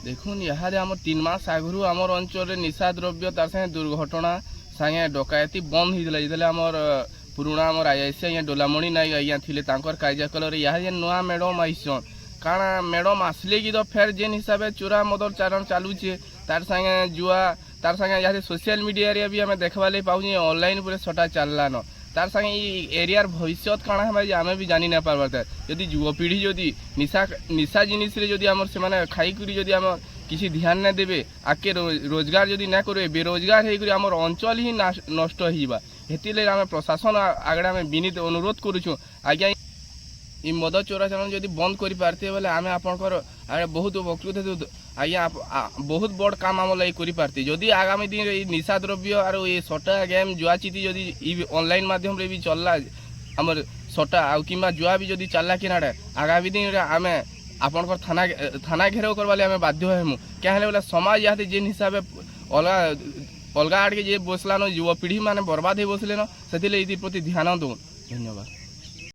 দেখুন ইহাদে আমার 3 মাস আগুরু আমার অঞ্চলে নিশা দ্রব্য তার সাথে দুর্ঘটনা সাথে ডকায়তি বন্ধ হয়েছিল যেতলে আমার পুরুনা আমার আইআইসি আজ্ঞা ডোলামণি নাইক আজ্ঞা ଥିଲେ তাঙ্কর কার্যকলাপরে ইহাদে নূয়া ম্যাডম আইসন কারণ ম্যাডম আসলে কি তো ফের যেন হিসাবে চোরা মদর চালান চালুছে তার সাথে জুয়া তার সাথে ইহাদে সোশ্যাল মিডিয়ারে বি আমি দেখবা লাগি পাউছি অনলাইন উপরে সটা চালান তার সাথে এই এরিয়ার ভবিষ্যৎ কাଣା হবে যে আমি বি জানি না পারবার তার যদি যুবপিঢ়ি যদি নিশা জিনিসরে যদি আমার সে খাইকি যদি আমার কিছু ধ্যান না দেবে আগে রোজগার যদি না করবে বেরোজগার হয়ে আমার অঞ্চল হি নষ্ট হইবা হেতিলে আমি প্রশাসন আগে আমি বিনীত অনুরোধ করুছু আজ্ঞা এই মদ চোরাচালান যদি বন্ধ করে পারতে বলে আমি আপনার আগে বহুত উপকৃত আজ্ঞা বহুত বড় কাম আমার লাগে করে পারতে যদি আগামী দিন এই নিশা দ্রব্য আর এই সটা গেম জুয়াচিতি যদি অনলাইন মাধ্যমে বি চললা আমার সটা কিংবা জুয়া বি যদি চাললা কিনাড়ে আগামী দিন আমি আপনার থানা ঘেরাও করবার আমি বাধ্য হমু কেন বলে সমাজ ইহাতে যেন হিসাবে অলগা আড়কে যে বসলানো যুবপিঢ়ি মানে বরবাদ হয়ে বসলেন সেদিলে এই প্রতি ধ্যান দেবো। ধন্যবাদ।